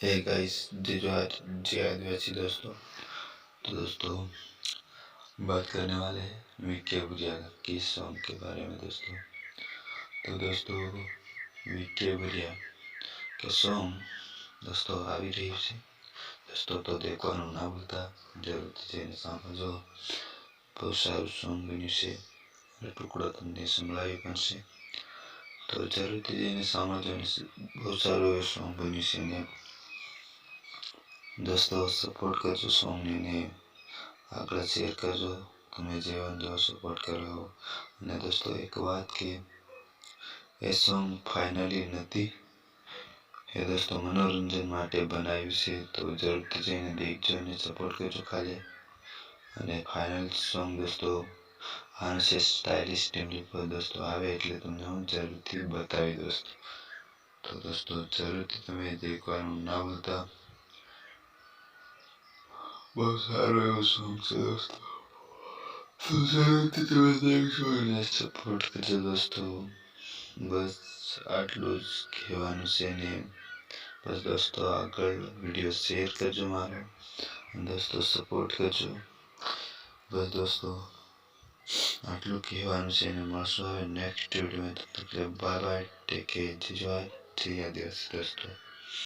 Hey guys, जो आज जी आदिवासी दोस्तों। तो दोस्तों बात करने वाले हैं विक्की बुरिया की सॉन्ग के बारे में दोस्तों। तो दोस्तों विक्की बुरिया के सॉन्ग दोस्तों आ भी रही है दोस्तों, तो देखવાનું ના ભૂલતા, જરૂરથી જઈને સાંભળજો। બહુ સારું સોંગ બન્યું છે, ટુકડો તમને સંભળાવી પણ છે, તો જરૂરથી જઈને સાંભળજો। બહુ સારું એવું સોંગ બન્યું છે ને दोस्तों सपोर्ट करजो सॉन्ग ने आगे शेयर करजो, તમે જેવા જો સપોર્ટ કરો। અને दोस्तों एक बात કે એ સોંગ ફાઇનલી નથી, એ दोस्तों મનોરંજન માટે બનાવ્યું છે, તો જરૂરથી જઈને દેખજો અને સપોર્ટ કરજો ખાલી। અને ફાઇનલ સોંગ दोस्तों આને છે સ્ટાઇલિશ ટીમલી પર दोस्तों આવે એટલે તમને હું જરૂરથી બતાવી दोस्तों। તો दोस्तों જરૂરથી તમે દેખવાનું ના ભૂલતા, बहुत सारा एवं सॉन्ग है दोस्तों, तो जरूरથી તમે દેખજો અને સપોર્ટ કરજો दोस्तों। બસ આટલું જ કહેવાનું છે ને બસ दोस्तों આગળ વિડીયો શેર કરજો મારો અને दोस्तों સપોર્ટ કરજો। બસ दोस्तों આટલું કહેવાનું છે ને મળશું હવે નેક્સ્ટ વિડીયોમાં। બાય બાય, ટેક કેર, જય આદિવાસી दोस्तों।